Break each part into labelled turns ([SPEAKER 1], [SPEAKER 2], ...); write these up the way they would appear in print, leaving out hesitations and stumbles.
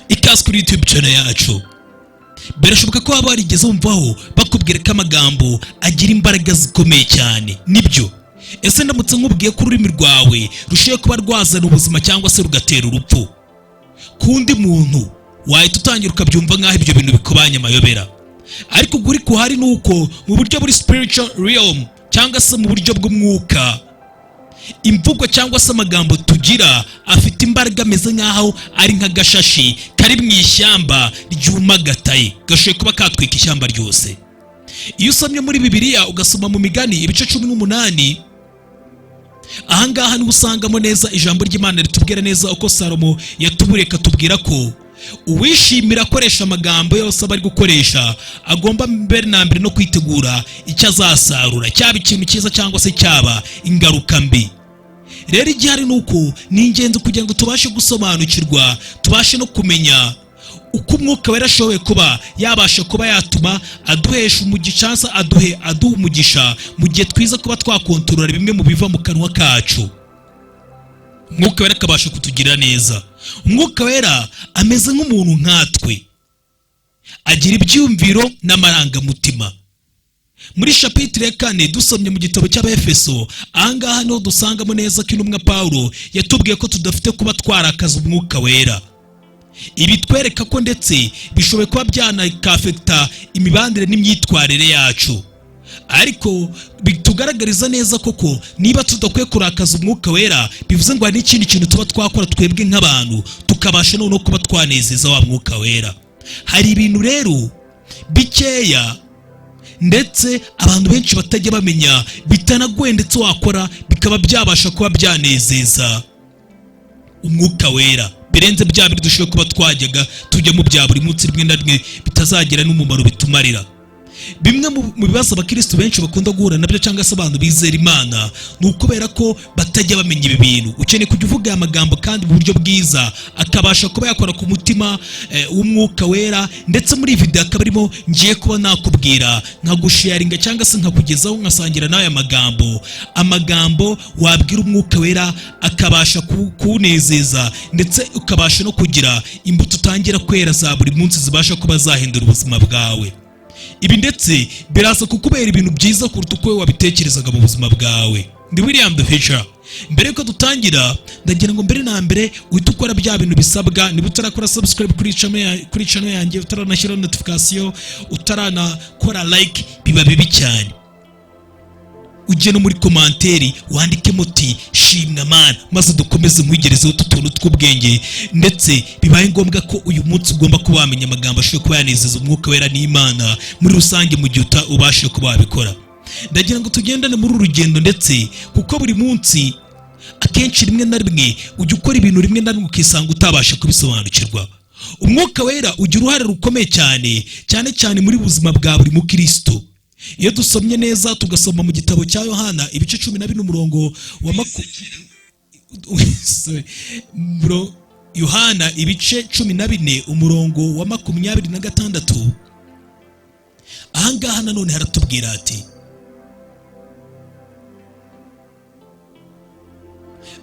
[SPEAKER 1] ikaze kuri YouTube channel yacu. Birashoboka ko waba warigeze wumvaho bakubwira ko amagambo agira imbaraga zikomeye cyane. Nibyo. Ese ndamutse nkubwiye ko ururimi rwawe rushiye kuba rwazana ubuzima cyangwa se rugatera urupfu kundi muntu, wahita utangira ukabyumva nk'aho ibyo bintu bikubanye amayobera. Ariko guri kuhari nuko mu buryo buri spiritual realm cyangwa se mu buryo bw'umwuka, imvugo cyangwa se amagambo tugira afite imbaraga ameze nk'aho ari nk'agashashi kari mu ishyamba ryumagataye, gashoboye kuba katwika ishyamba ryose. Iyo usomye muri Bibiliya ugasoma mu Migani ibice 18, ahangaha niho usangamo neza ijambo ry'Imana ritubwira neza uko Salomo yatubureka tubwira ko uwishimira akoresha amagambo yose aba ari gukoresha agomba mbere na mbere no kwitegura icyo azasarura, cyaba ikintu cyiza cyangwa se cyaba ingaruka mbi. Rero igihari nuko ni ingenzi kugira ngo tubashe gusobanukirwa, tubashe no kumenya uko umwuka wera ashoboye kuba yabasha kuba yatuma aduhesha umugisha, aduha umugisha mu gihe twiza kuba twakontorora bimwe mu biva mu kanwa kacu. Umwuka wera akabasha kutugira neza. Umwuka wera ameze nk'umuntu nkatwe, agira ibyumviro n'amarangamutima. Muri chapitre 4 dusomye mu gitabo cy'Abefeso, ahangaha niho dusangamo neza ko intumwa Paulo yatubwiye ko tudafite kuba twarakaza umwuka wera. Ibi twereka ko ndetse bishoboye kuba byanakafekta imibandire n'imyitwarire yacu. Ariko bitugaragariza neza koko niba tudakwiye kurakaza umwuka wera, bivuze ngo hari n'ikindi kintu tuba twakora twebwe nk'abantu tukabasha no kuba twanezeza wa mwuka wera. Hari ibintu rero bikeya ndetse abantu benshi batajya bamenya, bitanagoye ndetse wakora bikaba byabasha kuba byanezeza umwuka wera, birenze bya biri dushoboye kuba twajyaga tujya mu bya buri munsi rimwe na rimwe bitazagira n'umumaro bitumarira. Bimwe mu bibazo abakristo benshi bakunda guhura nabyo cyangwa se abantu bizera Imana ni ukubera ko batajya bamenya ibi bintu. Ukeneye kujya uvuga aya magambo kandi mu buryo bwiza akabasha kuba yakora ku mutima w'umwuka wera, ndetse muri video akaba arimo ngiye kuba nakubwira nkagusharinga cyangwa se nkakugezaho nkasangira n'aya amagambo wabwira umwuka wera akabasha kunezeza, ndetse ukabasha no kugira imbuto utangira kwera za buri munsi zibasha kuba zahindura ubuzima bwawe. Ibi ndetse biraza kukubera ibintu byiza kuruta uko wabitekerezaga mu buzima bwawe. Ndi William the Future. Mbere ko dutangira, ndagira ngo mbere na mbere uhite ukora bya bintu bisabwa. Niba utarakora subscribe kuri channel yanjye, utaranashyira notification, utaranakora like, biba bibi cyane. Ujye no muri komanteri wandike muti shimwa Mana, maze dukomeze nkwigerezeho utuntu tw'ubwenge, ndetse bibaye ngombwa ko uyu munsi ugomba kuba wamenya amagambo ashoboye kuba yanezeza umwuka wera n'Imana muri rusange mu gihe ubashe kuba wabikora. Ndagira ngo tugendane muri uru rugendo, ndetse kuko buri munsi akenshi rimwe na rimwe ujya ukora ibintu rimwe na rimwe ukisanga utabasha kubisobanukirwa. Umwuka wera ugira uruhare rukomeye cyane cyane muri buzima bwa buri mukristo. Iyo dusomye neza tugasoma mu gitabo cya Yohana ibice 14 umurongo wa Yohana ibice 14 umurongo wa 26, ahangaha nanone haratubwira ati,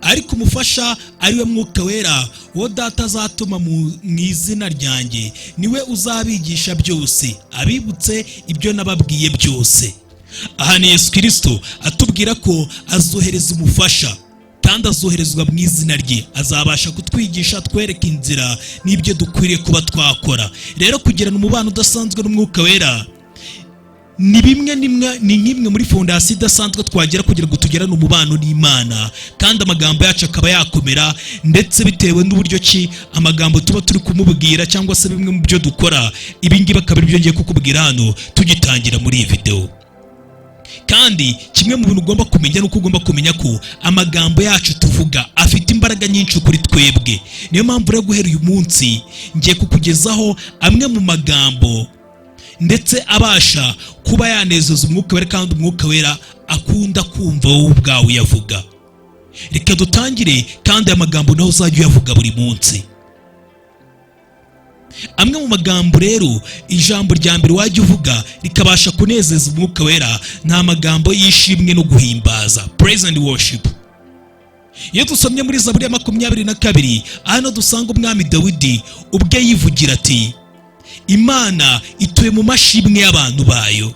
[SPEAKER 1] ariko umufasha ari we mwuka wera uwo Data azatuma mu izina ryanjye, niwe uzabigisha byose, abibutse ibyo nababwiye byose. Aha ni Yesu Kristo atubwira ko azohereza umufasha, kandi azoherezwa mu izina rye, azabasha kutwigisha, twereka inzira n'ibyo dukwiriye kuba twakora. Rero kugirana umubano udasanzwe n'umwuka wera ni nk'imwe muri fondasiyo idasanzwe twagira kugira ngo tugerane umubano n'Imana, kandi amagambo yacu akaba yakomera, ndetse bitewe n'uburyo ki amagambo tuba turi kumubwira cyangwa se bimwe mu byo dukora. Ibi ngibi akaba ari byo ngiye kukubwira hano tugitangira muri iyi video. Kandi kimwe mu bintu ugomba kumenya nuko ugomba kumenya ko amagambo yacu tuvuga afite imbaraga nyinshi kuri twebwe. Niyo mpamvu rero guhera uyu munsi ngiye kukugezaho amwe mu magambo ndetse abasha kuba yanezeza umwuka wera, kandi umwuka wera akunda kumva wowe ubwawe uyavuga. Reka dutangire, kandi aya magambo naho uzajya uyavuga buri munsi. Amwe mu magambo rero, ijambo rya mbere wajya uvuga rikabasha kunezeza umwuka wera, nta magambo y'ishimwe no guhimbaza, praise and worship. Iyo dusomye muri Zaburi ya 22 hano dusanga umwami Dawidi ubwe yivugira ati Imana ituye mu mashimwe y'abantu bayo.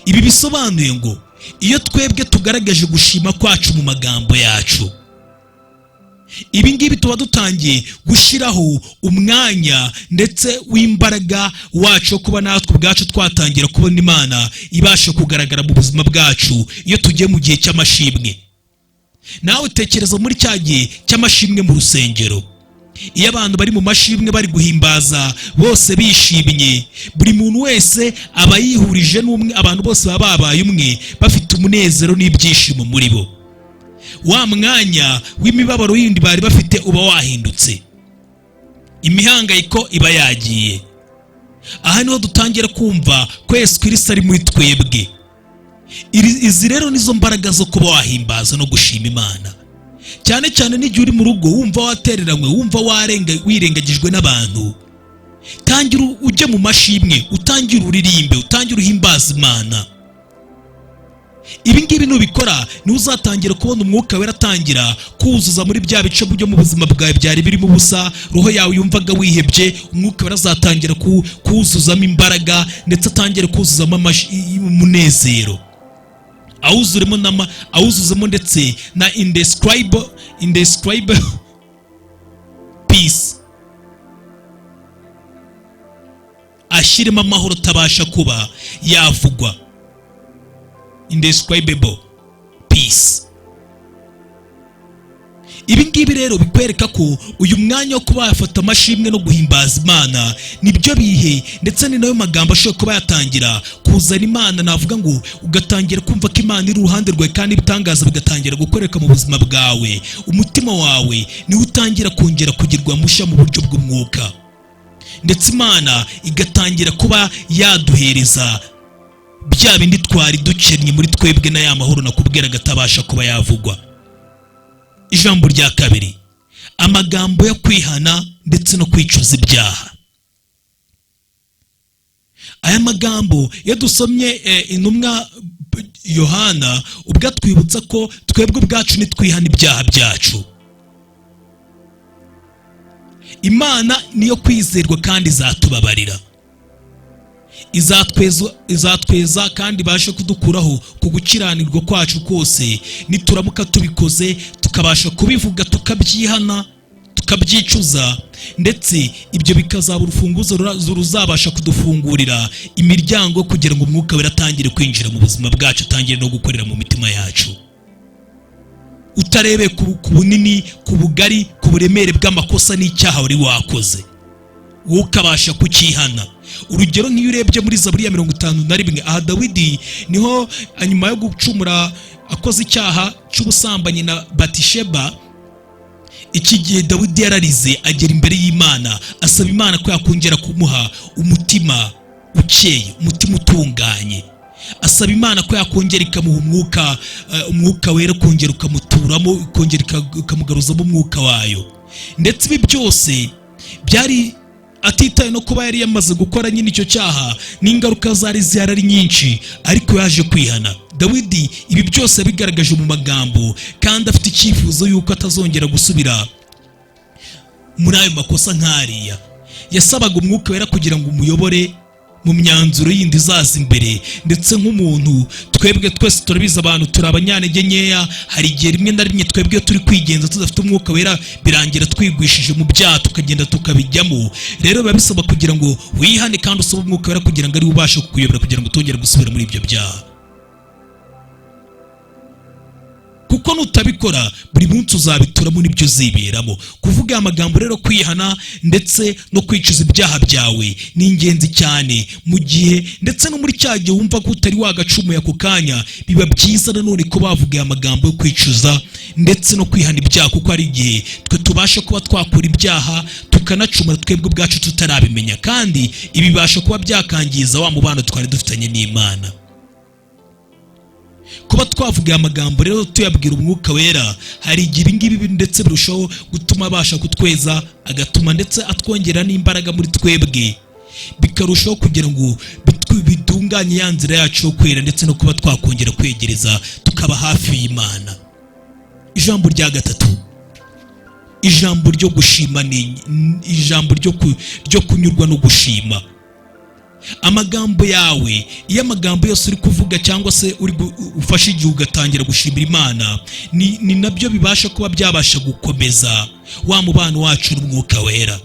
[SPEAKER 1] Ibi bisobanuye ngo iyo twebwe tugaragaje gushima kwacu mu magambo yacu, ibi ngibi tuba dutangiye gushiraho umwanya ndetse w'imbaraga wacu kuba natwe ubwacu twatangira kubona Imana ibasha kugaragara mu buzima bwacu iyo tugiye mu gihe cy'amashimwe. Nawe tekereza muri cya gihe cy'amashimwe mu rusengero, iyo abantu bari mu mashimwe bari guhimbaza bose bishimye, buri muntu wese aba yihurije n'umwe, abantu bose baba babaye umwe bafite umunezero n'ibyishimo muri bo. Wa mwanya w'imibabaro yindi bari bafite uba wahindutse, imihangayiko iba yagiye. Aha niho dutangira kumva ko Yesu Kristo ari muri twebwe. Izi rero nizo mbaraga zo kuba wahimbaza no gushima Imana, cyane cyane n'igihe uri mu rugo wumva watereranywe, wumva wirengagijwe n'abantu. Tangira ujye mu mashimwe, utangira uririmbe, utangira uhimbaza Imana. Ibi ngibi nubikora ni uzatangira kubona umwuka wera atangira kuzuza muri bya bice byo mu buzima bwawe byari birimo ubusa, roho yawe yumvaga wihebye, umwuka wera azatangira kuzuzamo imbaraga ndetse atangire kuzuzamo umunezero, awuzuzemo ndetse na indescribable peace, ashiremo amahoro atabasha kuba yavugwa. Indescribable peace. Ibi ngibi rero bikwereka ko uyu mwanya wo kuba yafata amashimwe no guhimbaza Imana nibyo bihe ndetse ni nayo magambo ashobora kuba yatangira kuzana Imana. Navuga ngo ugatangira kumva ko Imana iri uruhande rwawe kandi ibitangaza bigatangira gukoreka mu buzima bwawe. Umutima wawe niwe utangira kongera kugirwa mushya mu buryo bw'umwuka, ndetse Imana igatangira kuba yaduhereza bya bindi twari dukennye muri twebwe na ya mahoro nakubwira gatabasha kuba yavugwa. Ijambo rya kabiri, amagambo yo kwihana ndetse no kwicuza ibyaha. Aya magambo yadusomye intumwa Yohana ubwo twibutsa ko twebwe ubwacu nitwihana ibyaha byacu, Imana niyo kwizerwa kandi izatubabarira, izatweza kandi bashe kudukuraho ku gukiranirwa kwacu kose nituramuka tubikoze, tukabasha kubivuga, tukabyihana, tukabyicuza, ndetse ibyo bikazaba urufunguzo ruzabasha kudufungurira imiryango kugira ngo umwuka wera atangire kwinjira mu buzima bwacu, atangire no gukorera mu mitima yacu, utarebe ku bunini, ku bugari, ku buremere bw'amakosa n'icyaha wari wakoze, wowe ukabasha kukihana. Urugero nk'iyo urebye muri Zaburi ya 51, aha Dawidi niho nyuma yo gucumura akoze icyaha cy'ubusambanyi na Batisheba, iki gihe Dawidi yararize agera imbere y'Imana asaba Imana ko yakongera kumuha umutima ukeye, umutima utunganye, asaba Imana ko yakongera ikamuha umwuka wera, kongera ukamuturamo, kongera ikamugaruzamo umwuka wayo. Ndetse ibi byose byari atitaye no kuba yari yamaze gukora nyine icyo cyaha, n'ingaruka zari zihari nyinshi, ariko yaje kwihana. Dawidi ibi byose yabigaragaje mu magambo kandi afite icyifuzo yuko atazongera gusubira muri ayo makosa nk'ariya. Yasabaga umwuka wera kugira ngo umuyobore mu myanzuro yindi izaza imbere. Ndetse nk'umuntu twebwe twese turabizi, abantu turi abanyantege nkeya, hari igihe rimwe na rimwe twebwe turi kwigenza tudafite umwuka wera birangira twigwishije mu byaha tukagenda tukabijyamo. Rero biba bisaba kugira ngo wihane kandi usabe umwuka wera kugira ngo ari ubashe kukuyobora kugira ngo utongere gusubira muri ibyo byaha, kuko nutabikora buri munsi uzabituramo n'ibyo uziberamo. Kuvuga amagambo rero kwihana ndetse no kwicuza ibyaha byawe ni ingenzi cyane mu gihe ndetse no muri cya gihe wumva ko utari wagacumuye ako kanya. Biba byiza nanone ko bavuga amagambo yo kwicuza ndetse no kwihana ibyaha, kuko ari igihe twe tubasha kuba twakora ibyaha tukanacumura twebwe ubwacu tutarabimenya, kandi ibi bibasha kuba byakangiza wa mubano twari dufitanye n'Imana. Kuba twavuga amagambo rero tuyabwira umwuka wera, hari igihe ngibi ndetse birushaho gutuma abasha kutweza, agatuma ndetse atwongera n'imbaraga muri twebwe, bikarushaho kugira ngo bitunganye ya nzira yacu yo kwera ndetse no kuba twakongera kwegereza tukaba hafi y'Imana. ijambo rya gatatu, ijambo ryo gushima ni ijambo ryo kunyurwa no gushima. Amagambo yawe, iyo amagambo yose uri kuvuga cyangwa se ufashe igihe ugatangira gushimira Imana, ni nabyo bibasha kuba byabasha gukomeza wa mubano wacu n'Umwuka Wera,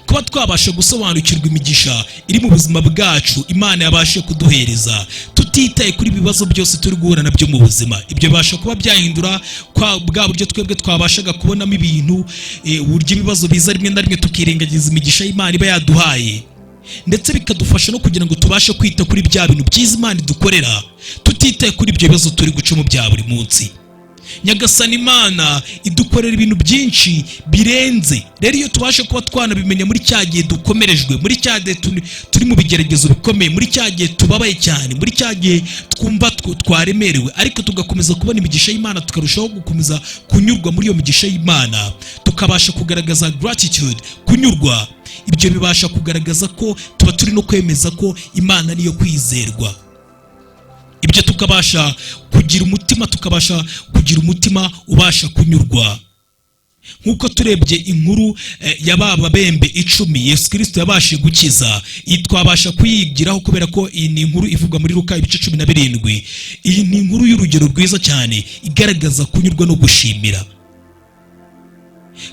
[SPEAKER 1] kuba twabasha gusobanukirwa imigisha iri mu buzima bwacu Imana yabashe kuduhereza, tutitaye kuri ibibazo byose turi guhura nabyo mu buzima. Ibyo bibasha kuba byahindura bwa buryo twebwe twabashaga kubonamo ibintu, uburyo ibibazo biza rimwe na rimwe tukirengagiza imigisha y'Imana iba yaduhaye, ndetse bikadufasha no kugira ngo tubashe kwita kuri bya bintu byiza Imana idukorera, tutitaye kuri ibyo bibazo turi gucamo bya buri munsi. Nyagasani Imana idukorera ibintu byinshi birenze. Rero iyo tubashe kuba twanabimenya muri cya gihe dukomerejwe, muri cya gihe turi mu bigeragezo bikomeye, muri cya gihe tubabaye cyane, muri cya gihe twumva twaremerewe, ariko tugakomeza kubona imigisha y'Imana, tukarushaho gukomeza kunyurwa muri iyo migisha y'Imana, tukabasha kugaragaza gratitude, kunyurwa. Ibyo bibasha kugaragaza ko tuba turi no kwemeza ko Imana niyo kwizerwa. Ibyo tukabasha kugira umutima ubasha kunyurwa. Nk'uko turebye inkuru y'aba bembe 10 Yesu Kristo yabashe gukiza, twabasha kuyigiraho kubera ko iyi ni inkuru ivugwa muri Luka 17. Iyi ni inkuru y'urugero rwiza cyane igaragaza kunyurwa no gushimira.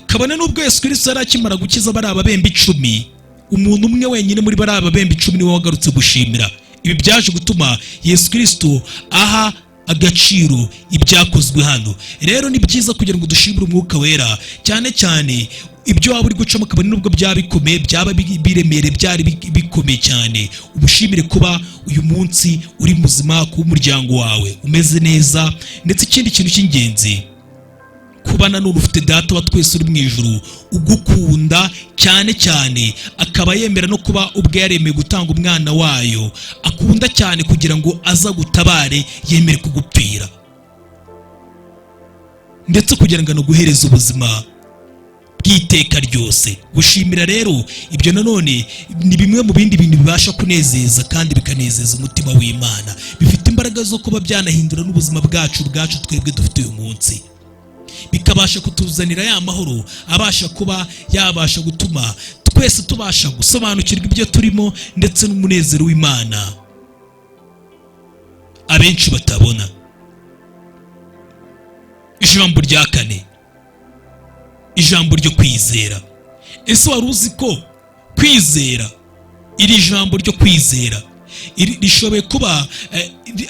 [SPEAKER 1] Kabone n'ubwo Yesu Kristo yari akimara gukiza bari ababembe 10, umuntu umwe wenyine muri bari ababembe 10 niwe wagarutse gushimira. Ibi byaje gutuma Yesu Kristo aha agaciro ibyakozwe hano. Rero ni byiza kugira ngo dushimire Umwuka Wera, cyane cyane ibyo waba uri gucamo, kabone n'ubwo byaba bikomeye, byaba biremere, byari bikomeye cyane, umushimire kuba uyu munsi uri muzima, ku muryango wawe umeze neza. Ndetse ikindi kintu cy'ingenzi, kubana n'ufite Data wa twese uri mu ijuru ugukunda cyane cyane, akaba yemera no kuba ubwe yaremeye gutanga umwana wayo, akunda cyane kugira ngo aza gutabare, yemere kugupfira, ndetse kugira ngo aguhereze ubuzima bw'iteka ryose. Gushimira rero, ibyo nanone ni bimwe mu bindi bintu bibasha kunezeza kandi bikanezeza umutima w'Imana, bifite imbaraga zo kuba byanahindura n'ubuzima bwacu twebwe dufite uyu munsi, bikabasha kutuzanira ya mahoro abasha kuba yabasha gutuma twese tubasha gusobanukirwa ibyo turimo, ndetse n'umunezero w'Imana abenshi batabona. Ijambo rya 4, ijambo ryo kwizera. Ese wari uzi ko kwizera, iri jambo ryo kwizera rishoboye kuba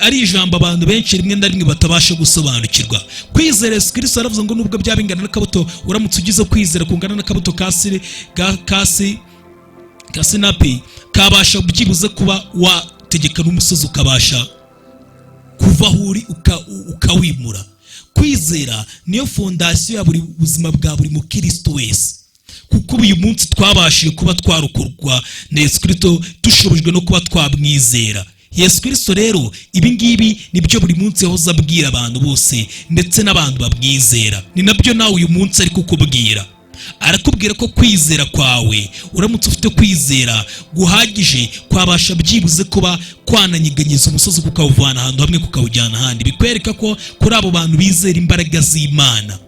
[SPEAKER 1] ari ijambo abantu benshi rimwe na rimwe batabasha gusobanukirwa? Kwizera, Yesu Kristo aravuze ngo nubwo byabingana n'akabuto, uramutse ugize kwizera kungana n'akabuto ka sinapi, kabasha byibuze kuba wategeka n'umusozi ukabasha kuva aho uri ukawimura. Kwizera niyo fondasiyo ya buri buzima bwa buri mukristo wese, kuko uyu munsi twabashije kuba twarokorwa na Yesu Kristo, dushobojwe no kuba twamwizera. Yesu Kristo rero ibi ngibi nibyo buri munsi yahoze abwira abantu bose, ndetse n'abantu bamwizera. Ni nabyo nawe uyu munsi ari kukubwira. Arakubwira ko kwizera kwawe, uramutse ufite kwizera guhagije, kwabasha byibuze kuba kwananyeganyeza umusozi kukawuvana ahantu hamwe kukawujyana ahandi. Bikwereka ko kuri abo bantu bizera imbaraga z'Imana,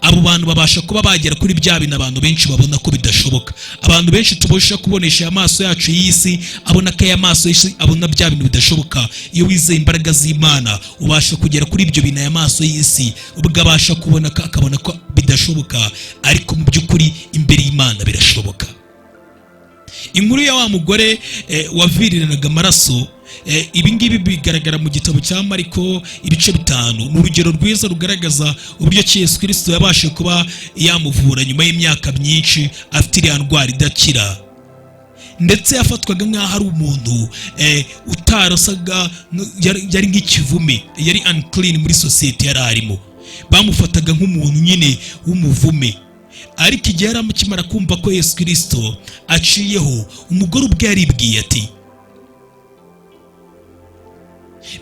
[SPEAKER 1] abo bantu babasha kuba bagera kuri bya bintu abantu benshi babona ko bidashoboka. Abantu benshi tubasha kubonesha amaso yacu y'isi, abona ko aya maso y'isi abona bya bintu bidashoboka. Iyo wizeye imbaraga z'Imana, ubasha kugera kuri ibyo bintu aya maso y'isi ubwabasha kubona, akabona ko bidashoboka, ariko mu by'ukuri imbere y'Imana birashoboka. Inkuru ya wa mugore waviriranaga amaraso, ibi ngibi bigaragara mu gitabo cya Mariko ibice 5. Ni urugero rwiza rugaragaza uburyo Yesu Kristo yabashe kuba yamuvura nyuma y'imyaka myinshi afite iriya ndwara idakira, ndetse yafatwaga nk'aho ari umuntu utarasaga, yari nk'ikivume, yari unclean muri sosiyete yari arimo. Bamufataga nk'umuntu nyine w'umuvume. Ariko igihe yari amukimara kumva ko Yesu Kristo aciyeho, umugore ubwe yaribwiye ati,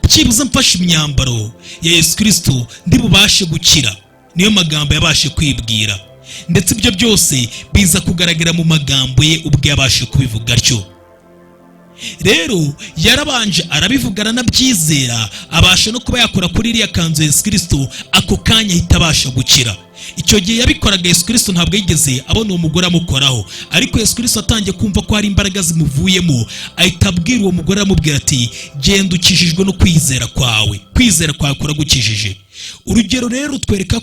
[SPEAKER 1] byibuze mfashe imyambaro ya Yesu Kristo ndi bubashe gukira. Niyo magambo yabashe kwibwira, ndetse ibyo byose biza kugaragara mu magambo ye ubwe yabashe kubivuga atyo. rero yarabanje arabivuga aranabyizera, abasha no kuba yakora kuri iriya kanzu Yesu Kristo, ako kanya ahita abasha gukira. Icyo gihe yabikoraga Yesu Kristo ntabwo yigeze abona uwo mugore amukoraho, ariko Yesu Kristo atangiye kumva ko hari imbaraga zimuvuyemo, ahita abwira uwo mugore, aramubwira ati genda ukijijwe no kwizera kwawe, kwizera kwawe kuragukijije. Urugero rero rutwereka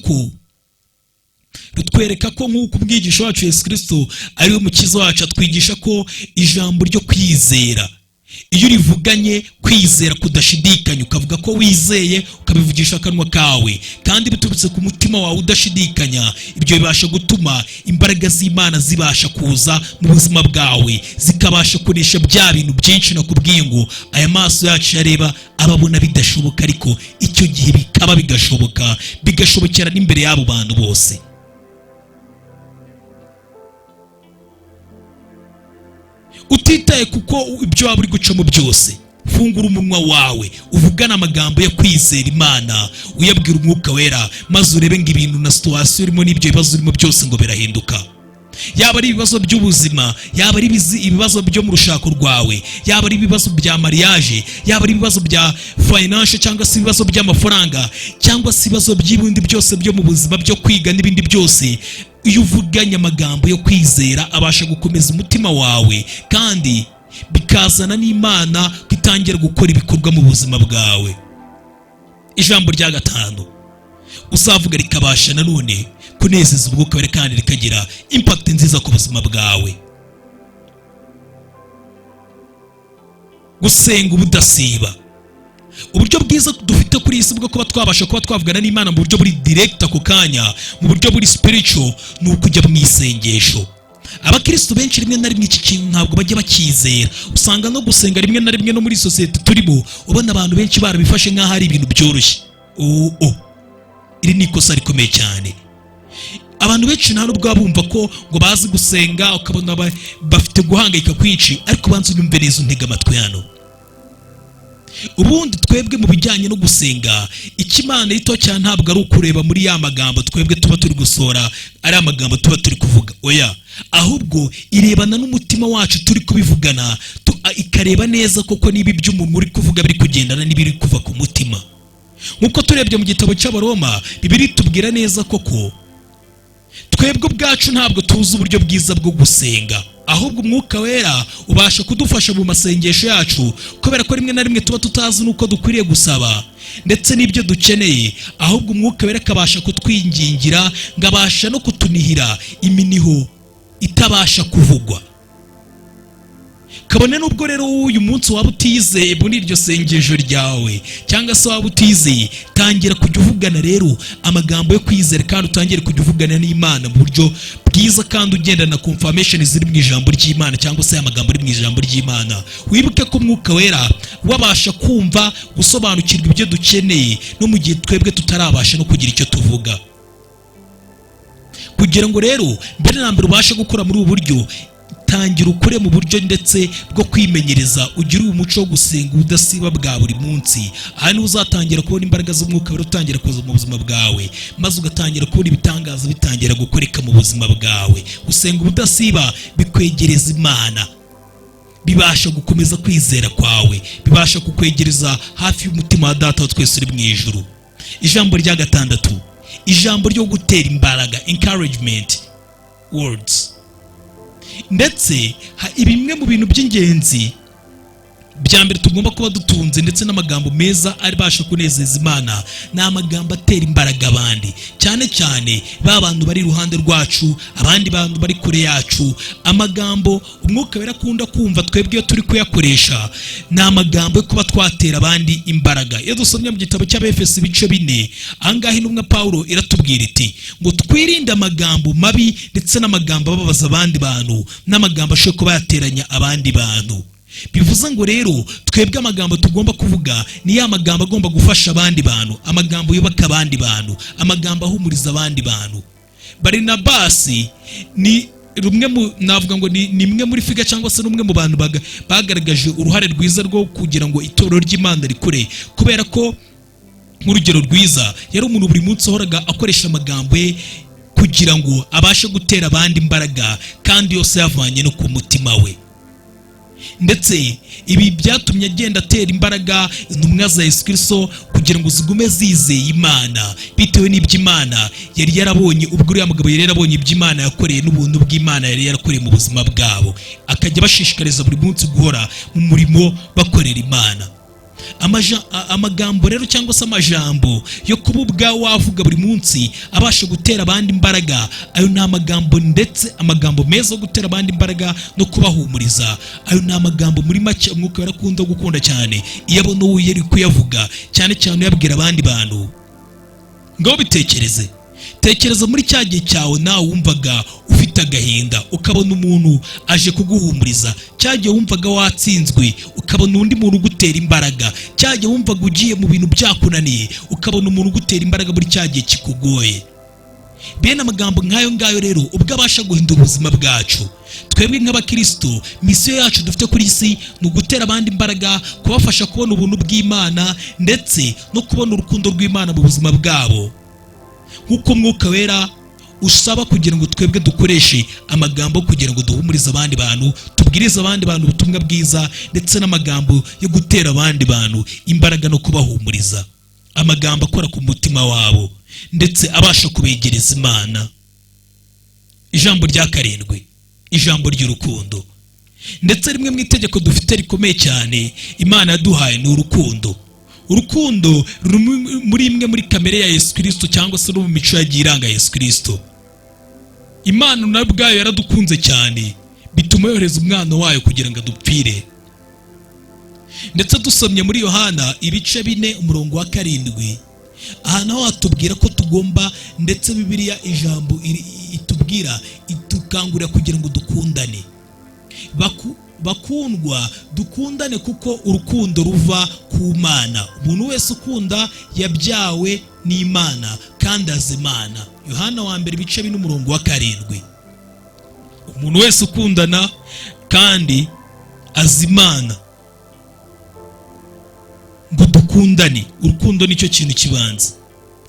[SPEAKER 1] ko nk'uko umwigisha wacu Yesu Kristo ari we mukiza wacu, atwigisha ko ijambo ryo kwizera, iyo urivuganye kwizera kudashidikanya, ukavuga ko wizeye ukabivugisha akanwa kawe kandi biturutse ku mutima wawe udashidikanya, ibyo bibasha gutuma imbaraga z'Imana zibasha kuza mu buzima bwawe, zikabasha kunesha bya bintu byinshi nakubwiye ngo aya maso yacu yareba ababona bidashoboka, ariko icyo gihe bikaba bigashoboka, bigashobokera n'imbere y'abo bantu bose. Utitaye kuko ibyo waba uri gucamo byose, fungura umunwa wawe uvugana amagambo yo kwizera Imana, uyabwira Umwuka Wera, maze urebe ngo ibintu na situation urimo n'ibyo bibazo urimo byose ngo birahinduka. Yaba ari ibibazo by'ubuzima, yaba ari ibibazo byo mu rushako rwawe, yaba ari ibibazo bya mariage, yaba ari ibibazo bya financial cyangwa se ibibazo by'amafaranga, cyangwa se ibibazo by'ibindi byose byo mu buzima, byo kwiga n'ibindi byose, iyo uvuganye amagambo yo kwizera abasha gukomeza umutima wawe, kandi bikazana n'Imana itangira gukora ibikorwa mu buzima bwawe. Ijambo rya gatanu uzavuga rikabasha nanone kunezeza Umwuka Wera kandi rikagira impact nziza ku buzima bwawe. Gusenga ubudasiba. Uburyo bwiza dufite kuri isi bwo kuba twabasha kuba twavugana n'Imana mu buryo buri direct ako kanya, mu buryo buri spiritual, ni ukujya mu isengesho. Abakristo benshi rimwe na rimwe iki kintu ntabwo bajya bakizera, usanga no gusenga rimwe na rimwe no muri society turimo ubona abantu benshi barabifashe nk'aho ari ibintu byoroshye. Iri ni ikosa rikomeye cyane. Abantu benshi nta nubwo bumva ko ngo bazi gusenga, ukabona bafite guhangayika kwinshi, ariko banze unyumve neza, untega amatwi hano. Ubundi twebwe mu bijyanye no gusenga, ikimana ito cyane ntabwo ari ukureba muri ya magambo twebwe tuba turi gusora, ari amagambo tuba turi kuvuga, oya, ahubwo irebana n'umutima wacu turi kubivugana, ikareba neza koko niba ibyo umuntu uri kuvuga biri kugendana n'ibiri kuva ku mutima. Nkuko turebye mu gitabo cy'Abaroma, Bibiliya itubwira neza koko twebwe ubwacu ntabwo tuzi uburyo bwiza bwo gusenga, ahubwo Umwuka Wera ubasha kudufasha mu masengesho yacu, kubera ko rimwe na rimwe tuba tutazi nuko dukwiriye gusaba ndetse n'ibyo dukeneye, ahubwo Umwuka Wera akabasha kutwingingira, ngabasha no kutunihira iminiho itabasha kuvugwa. Kabone nubwo rero uyu munsi waba utizeye muri iryo sengesho ryawe, cyangwa se waba utizeye, tangira kujya uvugana rero amagambo yo kwizera, kandi utangire kujya uvugana n'Imana mu buryo bwiza, kandi ugendana na confirmation ziri mu ijambo ry'Imana, cyangwa se amagambo ari mu ijambo ry'Imana. Wibuke ko Umwuka Wera wabasha kumva, gusobanukirwa ibyo dukeneye, no mu gihe twebwe tutarabasha no kugira icyo tuvuga. Kugira ngo rero mbere na mbere ubashe gukora muri ubu buryo, tangira ukure mu buryo ndetse bwo kwimenyereza, ugire umuco wo gusenga udasiba bwa buri munsi. Aha niho uzatangira kubona imbaraga z'Umwuka Wera utangira kuza mu buzima bwawe, maze ugatangira kubona ibitangaza bitangira gukoreka mu buzima bwawe. Gusenga ubudasiba bikwegereza Imana, bibasha gukomeza kwizera kwawe, bibasha kukwegereza hafi y'umutima wa Data wa twese uri mu ijuru. Ijambo rya gatandatu, ijambo ryo gutera imbaraga, encouragement words. Ndetse bimwe mu bintu by'ingenzi bya mbere tugomba kuba dutunze, ndetse n'amagambo meza aribasha kunezeza Imana, ni amagambo atera imbaraga abandi, cyane cyane ba bantu bari iruhande rwacu, abandi bantu bari kure yacu. Amagambo Umwuka Wera akunda kumva twebwe iyo turi kuyakoresha, ni amagambo yo kuba twatera abandi imbaraga. Iyo dusomye mu gitabo cy'Abefeso ibice 4, ahangaha intumwa Pawulo iratubwira iti ngo twirinde amagambo mabi ndetse n'amagambo ababaza abandi bantu, n'amagambo ashobora kuba yateranya abandi bantu. Bivuze ngo rero twebwe amagambo tugomba kuvuga ni ya magambo agomba gufasha abandi bantu, amagambo yubaka abandi bantu, amagambo ahumuriza abandi bantu. Barinabasi ni navuga ngo ni imwe muri figa, cyangwa se n'umwe mu bantu bagaragaje uruhare rwiza rwo kugira ngo itorero ry'Imana rikure, kubera ko nk'urugero rwiza yari umuntu buri munsi ahoraga akoresha amagambo ye kugira ngo abashe gutera abandi imbaraga, kandi yose yavanye no ku mutima we. ndetse ibi byatumye agenda atera imbaraga intumwa za Yesu Kristo kugira ngo zigume zizeye Imana bitewe n'iby'Imana yari yarabonye. Ubwo uriya mugabo yari yarabonye iby'Imana yakoreye n'ubuntu bw'Imana yari yarakoreye mu buzima bwabo, akajya bashishikariza buri munsi guhora mu murimo bakorera Imana. Amagambo rero cyangwa se amajambo yo kuba ubwawe wavuga buri munsi abasha gutera abandi imbaraga, ayo ni amagambo, ndetse amagambo meza yo gutera abandi imbaraga no kubahumuriza. Ayo ni amagambo muri make umwuka yarakunda gukunda cyane iyo abona uwo yari kuyavuga, cyane cyane yabwira abandi bantu. Ngaho bitekereze, tekereza muri cya gihe cyawe nawe wumvaga ufite agahinda, ukabona umuntu aje kuguhumuriza. Cya gihe wumvaga watsinzwe, ukabona undi muntu ugutera imbaraga. Cya gihe wumvaga ugiye mu bintu byakunaniye, ukabona umuntu ugutera imbaraga muri cya gihe kikugoye. Bene amagambo nk'ayo ngayo rero ubwo abasha guhindura ubuzima bwacu. Twebwe nk'abakristo, misiyo yacu dufite kuri isi ni ugutera abandi imbaraga, kubafasha kubona ubuntu bw'Imana ndetse no kubona urukundo rw'Imana mu buzima bwabo, nk'uko Mwuka Wera usaba kugira ngo twebwe dukoreshe amagambo kugira ngo duhumurize abandi bantu, tubwirize abandi bantu ubutumwa bwiza, ndetse n'amagambo yo gutera abandi bantu imbaraga no kubahumuriza, amagambo akora ku mutima wabo ndetse abasha kubegereza Imana. Ijambo rya 7, ijambo ry'urukundo. Ndetse rimwe mu itegeko dufite rikomeye cyane Imana yaduhaye ni urukundo. Urukundo muri imwe muri kamere ya Yesu Kristo, cyangwa se no mu mico yagiye iranga Yesu Kristo. Imana nayo ubwayo yaradukunze cyane bituma yohereza umwana wayo kugira ngo adupfire. Ndetse dusomye muri Yohana ibice 4 umurongo wa 7, aha naho hatubwira ko tugomba, ndetse Bibiliya ijambo itubwira, itukangurira kugira ngo dukundane. Bakundwa, dukundane kuko urukundo ruva ku Mana. Umuntu wese ukunda yabyawe n'Imana kandi azi Imana. Yohana wa mbere ibice 4 umurongo wa 7. Umuntu wese ukundana kandi azi Imana. Ngo dukundane, urukundo nicyo kintu kibanza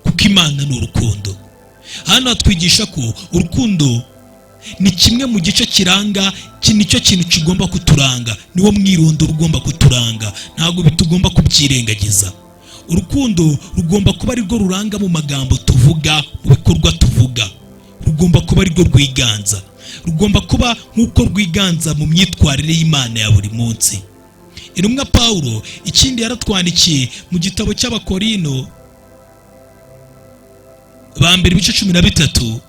[SPEAKER 1] kuko Imana ni urukundo. Hano twigisha ko urukundo ni kimwe mu gice kiranga, nicyo kintu kigomba kuturanga, niwo mwirondoro ugomba kuturanga, ntabwo bitugomba kubyirengagiza. Urukundo rugomba kuba ari rwo ruranga mu magambo tuvuga, mu bikorwa tuvuga, rugomba kuba ari rwo rwiganza, rugomba kuba nk'uko rwiganza mu myitwarire y'Imana ya buri munsi. Intumwa Pawulo ikindi yaratwandikiye mu gitabo cy'Abakorino ba mbere ibice 13,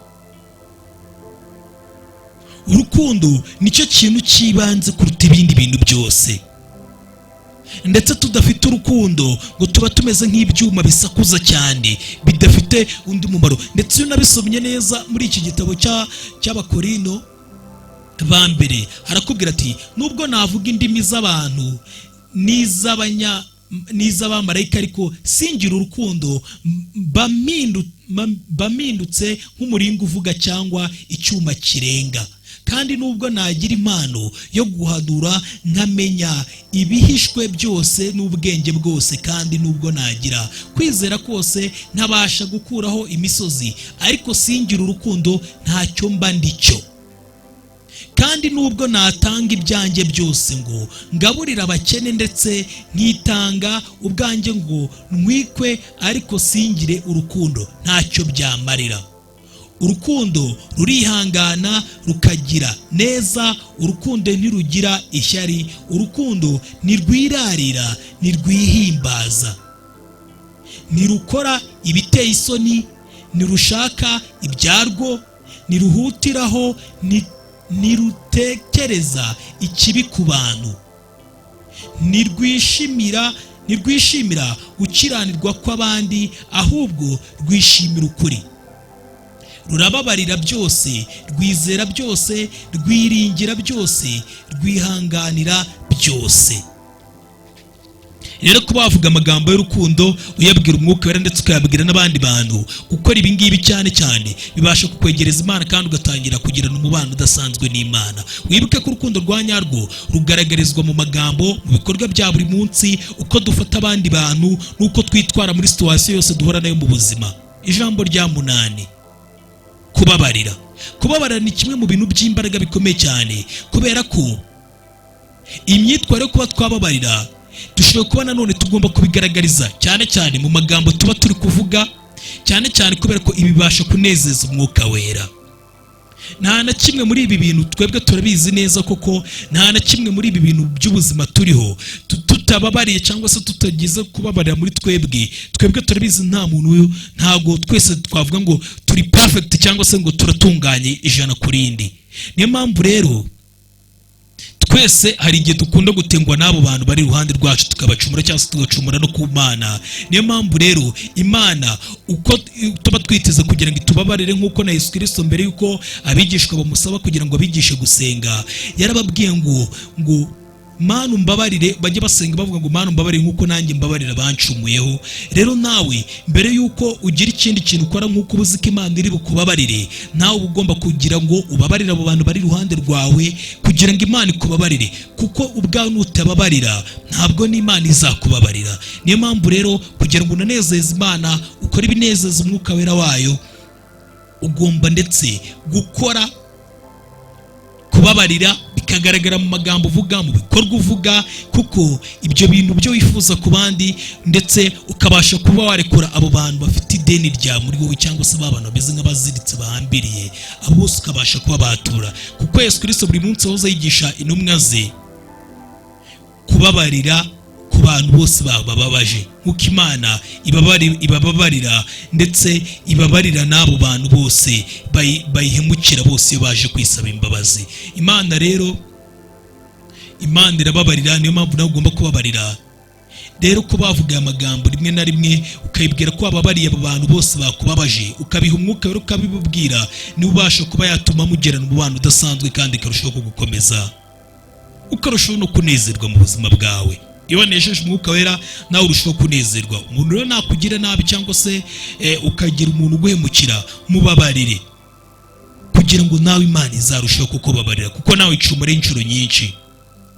[SPEAKER 1] urukundo nicyo kintu kibanze kuruta ibindi bintu byose. Ndetse tudafite urukundo ngo tuba tumeze nk'ibyuma bisakuza cyane bidafite undi mumaro. Ndetse iyo nabisomye neza muri iki gitabo cy'Abakorino ba mbere harakubwira ati, nubwo navuga indimi z'abantu n'iz'abamarayika ariko singira urukundo, bamindutse nk'umuringa uvuga cyangwa icyuma kirenga. Kandi nubwo nagira impano yo guhanura, nkamenya ibihishwe byose n'ubwenge bwose, kandi nubwo nagira kwizera kose, ntabasha gukuraho imisozi, ariko singira urukundo ntacyo mba ndicyo. Kandi nubwo natanga ibyanjye byose ngo ngaburira abakene, ndetse nkitanga ubwanjye ngo ntwikwe, ariko singire urukundo ntacyo byamarira. Urukundo rurihangana rukagira neza, urukundo ntirugira ishyari, urukundo ntirwirarira, ntirwihimbaza, ntirukora ibiteye isoni, ntirushaka ibyarwo, ntiruhutiraho, ntirutekereza ikibi ku bantu, ntirwishimira gukiranirwa kw'abandi, ahubwo rwishimira ukuri. Rurababarira byose, rwizera byose, rwiringira byose, rwihanganira byose. Rero kuba wavuga amagambo y'urukundo uyabwira Umwuka Wera ndetse ukayabwira n'abandi bantu, gukora ibi ngibi cyane cyane bibasha kukwegereza Imana kandi ugatangira kugirana umubano udasanzwe n'Imana. Wibuke ko urukundo rwa nyarwo rugaragarizwa mu magambo, mu bikorwa bya buri munsi, uko dufata abandi bantu n'uko twitwara muri situwasiyo yose duhura nayo mu buzima. Ijambo rya 8, kubabarira. Kubabarira ni kimwe mu bintu by'imbaraga bikomeye cyane, kubera ko iyi myitwarire yo kuba twababarira dushobora kuba nanone tugomba kubigaragariza cyane cyane mu magambo tuba turi kuvuga, cyane cyane kubera ko ibibasha kunezeza umwuka wera. Nta na kimwe muri ibi bintu twebwe turabizi neza koko, nta na kimwe muri ibi bintu by'ubuzima turiho tutababariye cyangwa se tutagize kubabarira muri twebwe turabizi. Nta muntu, ntago twese twavuga ngo turi perfect cyangwa se ngo turatunganye ijana ku rindi. Niyo mpamvu rero twese hari igihe dukunda gutengwa n'abo bantu bari iruhande rwacu tukabacumura cyangwa se tugacumura no ku Mana. Niyo mpamvu rero Imana uko tuba twiteze kugira ngo itubabarire, nk'uko na Yesu Kristo mbere y'uko abigishwa bamusaba kugira ngo abigishe gusenga yarababwiye ngo Mana umbabarire, bajye basenga bavuga ngo Mana umbabarire nk'uko nanjye mbabarira bancumuyeho. Rero nawe mbere y'uko ugira ikindi kintu ukora nk'uko ubuzi ko Imana iri bukubabarire, nawe uba ugomba kugira ngo ubabarire abo bantu bari iruhande rwawe kugira ngo Imana ikubabarire, kuko ubwawe nutababarira ntabwo n'Imana izakubabarira. Niyo mpamvu rero kugira ngo unanezeze Imana ukore ibinezeza umwuka wera wayo, ugomba ndetse gukora kubabarira bikagaragara mu magambo uvuga, mu bikorwa uvuga, kuko ibyo bintu byo wifuza ku bandi, ndetse ukabasha kuba warekura abo bantu bafite ideni rya muri wowe cyangwa se abantu bameze nk'abaziritse bahambiriye, abo bose ukabasha kuba batura. Kuko Yesu Kristo buri munsi ahoza yigisha intumwa ze kubabarira ku bantu bose bababaje, nk'uko Imana ibababarira ndetse ibabarira n'abo bantu bose bayihemukira bose iyo baje kwisaba imbabazi. Imana rero, Imana irababarira, niyo mpamvu nawe ugomba kubabarira. Rero ko bavuga amagambo rimwe na rimwe ukayibwira ko wababariye abo bantu bose bakubabaje, ukabiha umwuka wera ukabibabwira, niwe ubasha kuba yatuma mugirana umubano udasanzwe kandi ikarushaho kugukomeza, ukarushaho no kunezerwa mu buzima bwawe. Iyo wanesheje umwuka wera nawe urushaho kunezerwa. Umuntu rero nakugira nabi cyangwa se ukagira umuntu uguhemukira, mubabarire kugira ngo nawe Imana izarushaho kukubabarira, kuko nawe icumura inshuro nyinshi,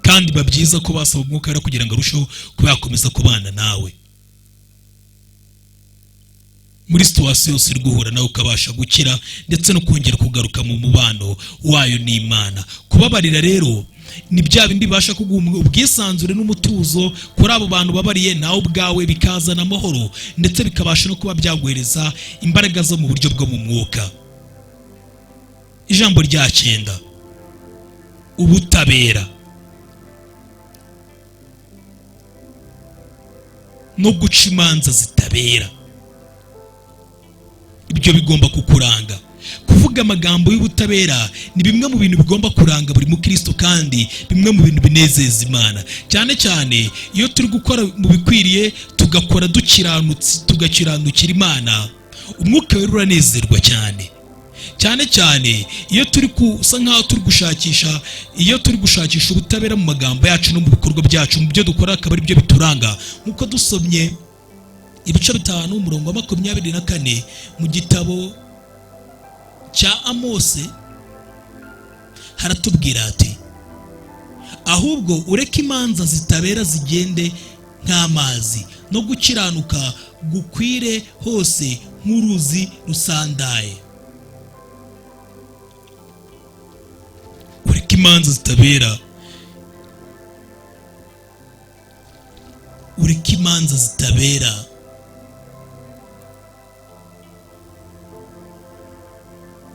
[SPEAKER 1] kandi biba byiza ko basaba umwuka wera kugira ngo arusheho kuba yakomeza kubana nawe muri situwasiyo yose uri guhura nawe, ukabasha gukira ndetse no kongera kugaruka mu mubano wayo n'Imana. Kubabarira rero ni bya bindi bibasha kuguha ubwisanzure n'umutuzo kuri abo bantu babariye, nawe ubwawe bikazana amahoro ndetse bikabasha no kuba byaguhereza imbaraga zo mu buryo bwo mu mwuka. Ijambo rya 9, ubutabera no guca imanza zitabera. Ibyo bigomba kukuranga. Kuvuga amagambo y'ubutabera ni bimwe mu bintu bigomba kuranga buri mukristo, kandi bimwe mu bintu binezeza Imana, cyane cyane iyo turi gukora mu bikwiriye tugakora tugakiranukira Imana, umwuka wera uranezerwa cyane. Cyane cyane iyo turi kusa nkaho turi gushakisha ubutabera mu magambo yacu no mu bikorwa byacu, mu byo dukora akaba ari byo bituranga. Nkuko dusomye ibice 5 umurongo wa 24 mu gitabo cya Amose, haratubwira ati ahubwo ureke imanza zitabera zigende nk'amazi, no gukiranuka gukwire hose nk'uruzi rusandaye. Ureke imanza zitabera, ureke imanza zitabera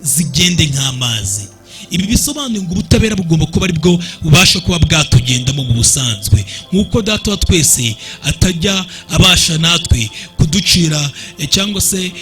[SPEAKER 1] zigende nk'amazi. Ibi bisobanuye ngo ubutabera bugomba kuba ari bwo bubasha kuba bwatugendamo mu busanzwe, nk'uko Data wa twese atajya abasha natwe kuducira cyangwa se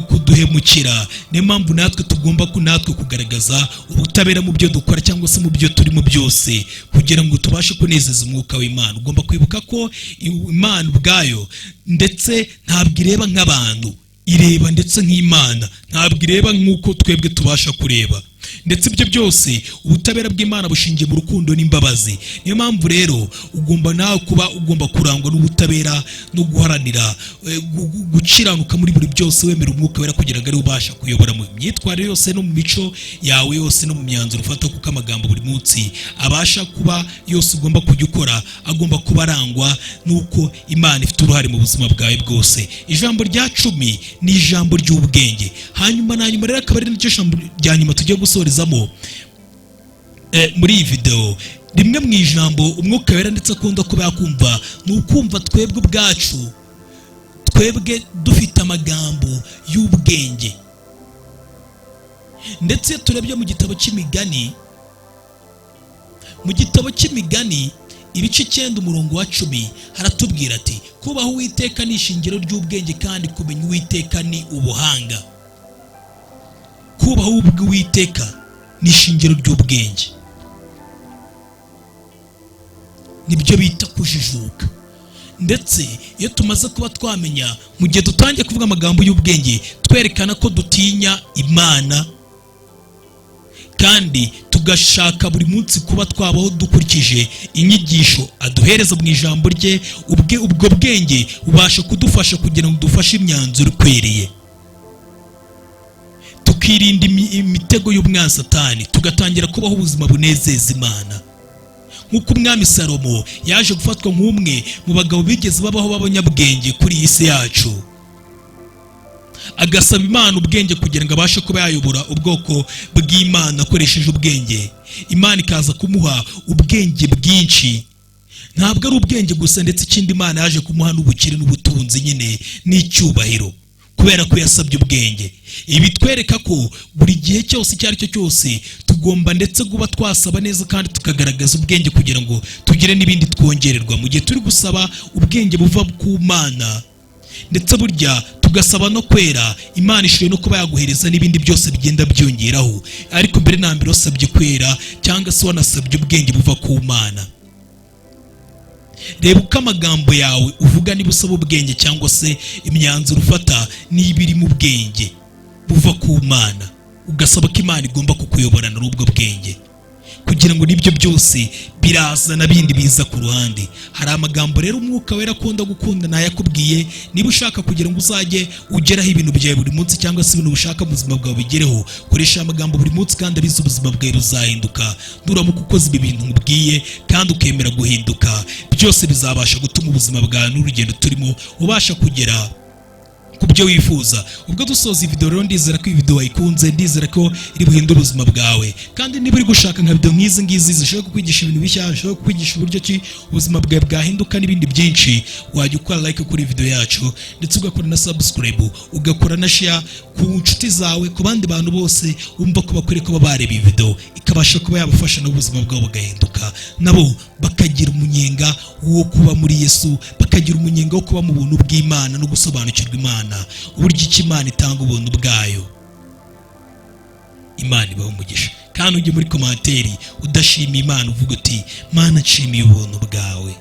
[SPEAKER 1] kuduhemukira. Niyo mpamvu natwe tugomba kugaragaza ubutabera mu byo dukora cyangwa se mu byo turimo byose, kugira ngo tubashe kunezeza umwuka w'Imana. Ugomba kwibuka ko Imana ubwayo ndetse ntabwo ireba nk'abantu, ireba ndetse nk'Imana, ntabwo ireba nk'uko twebwe tubasha kureba. Ndetse ibyo byose ubutabera bw'Imana bushingiye mu rukundo n'imbabazi. Niyo mpamvu rero ugomba nawe kuba ugomba kurangwa n'ubutabera no guharanira gukiranuka muri buri byose, wemera umwuka wera kugira ngo ari ubasha kuyobora mu myitwarire yose no mu mico yawe yose no mu myanzuro ufata, kuko amagambo buri munsi abasha kuba yose ugomba kujya ukora agomba kuba arangwa nuko Imana ifite uruhare mu buzima bwawe bwose. Ijambo rya 10 ni ijambo ry'ubwenge. Hanyuma rero akaba ari n'icyo jambo rya nyuma tugiye gusorezamo muri iyi video. rimwe mu ijambo umwuka wera ndetse akunda kuba yakumva ni ukumva twebwe ubwacu, twebwe dufite amagambo y'ubwenge. Ndetse turebye mu gitabo cy'imigani, ibice 9 umurongo wa 10 haratubwira ati kubaho Uwiteka ni ishingiro ry'ubwenge kandi kumenya Uwiteka ni ubuhanga. Kubaho Uwiteka ni ishingiro ry'ubwenge, nibyo bita kujijuka. Ndetse iyo tumaze kuba twamenya, mu gihe dutangiye kuvuga amagambo y'ubwenge, twerekana ko dutinya Imana kandi tugashaka buri munsi kuba twabaho dukurikije inyigisho aduhereza mu ijambo rye. Ubwo bwenge bubasha kudufasha kugira ngo dufashe imyanzuro ikwiriye, tukirinda imitego y'umwanzi Satani, tugatangira kubaho ubuzima bunezeza Imana. Nk'uko umwami Salomo yaje gufatwa nk'umwe mu bagabo bigeze babaho b'abanyabwenge kuri iyi si yacu, agasaba Imana ubwenge kugira ngo abashe kuba yayobora ubwoko bw'Imana akoresheje ubwenge. Imana ikaza kumuha ubwenge bwinshi. Ntabwo ari ubwenge gusa, ndetse ikindi Imana yaje kumuha n'ubukire n'ubutunzi nyine n'icyubahiro, kubera ko yasabye ubwenge. Ibi twereka ko buri gihe cyose icyo ari cyo cyose tugomba ndetse kuba twasaba neza kandi tukagaragaza ubwenge kugira ngo tugire n'ibindi twongererwa mu gihe turi gusaba ubwenge buva ku Mana. Ndetse burya tugasaba no kwera, Imana ishoboye no kuba yaguhereza n'ibindi byose bigenda byongeraho. Ariko mbere na mbere wasabye kwera cyangwa se wanasabye ubwenge buva ku Mana. Reba uko amagambo yawe uvuga niba usaba ubwenge cyangwa se imyanzuro ufata niba iri mu bwenge buva ku Mana, ugasaba ko Imana igomba kukuyoborana n'ubwo bwenge, kugira ngo nibyo byose biraza na bindi biza ku ruhande. Hari amagambo rero umwuka wera akunda gukunda, nayakubwiye. Niba ushaka kugira ngo uzajye ugeraho ibintu byawe buri munsi cyangwa se ibintu ushaka mu buzima bwawe bigereho, koresha amagambo buri munsi kandi abizi ubuzima bwawe buzahinduka. Nuramuka ukoze ibi bintu nkubwiye kandi ukemera guhinduka, byose bizabasha gutuma ubuzima bwawe n'urugendo turimo ubasha kugera kubyo wifuza. Ubwo dusoza video rero, ndizera ko iyi video wayikunze, ndizera ko iri buhindura ubuzima bwawe. Kandi niba uri gushaka nka video nk'izi ngizi zishobora kukwigisha ibintu bishya, zishobora kukwigisha uburyo ki ubuzima bwawe bwahinduka n'ibindi byinshi, wajya ukora like kuri video yacu, ndetse ugakora na subscribe, ugakora na share ku nshuti zawe, ku bandi bantu bose wumva ko bakwiriye kuba bareba iyi video, ikabasha kuba yabafasha n'ubuzima bwabo bugahinduka, nabo bakagira umunyenga wo kuba muri Yesu, bakagira umunyenga wo kuba mu buntu bw'Imana no gusobanukirwa Imana, uburyo iki Imana itanga ubuntu bwayo. Imana ibaho umugisha. Kandi ujye muri komanteri udashima Imana uvuga uti Mana nshimiye ubuntu bwawe.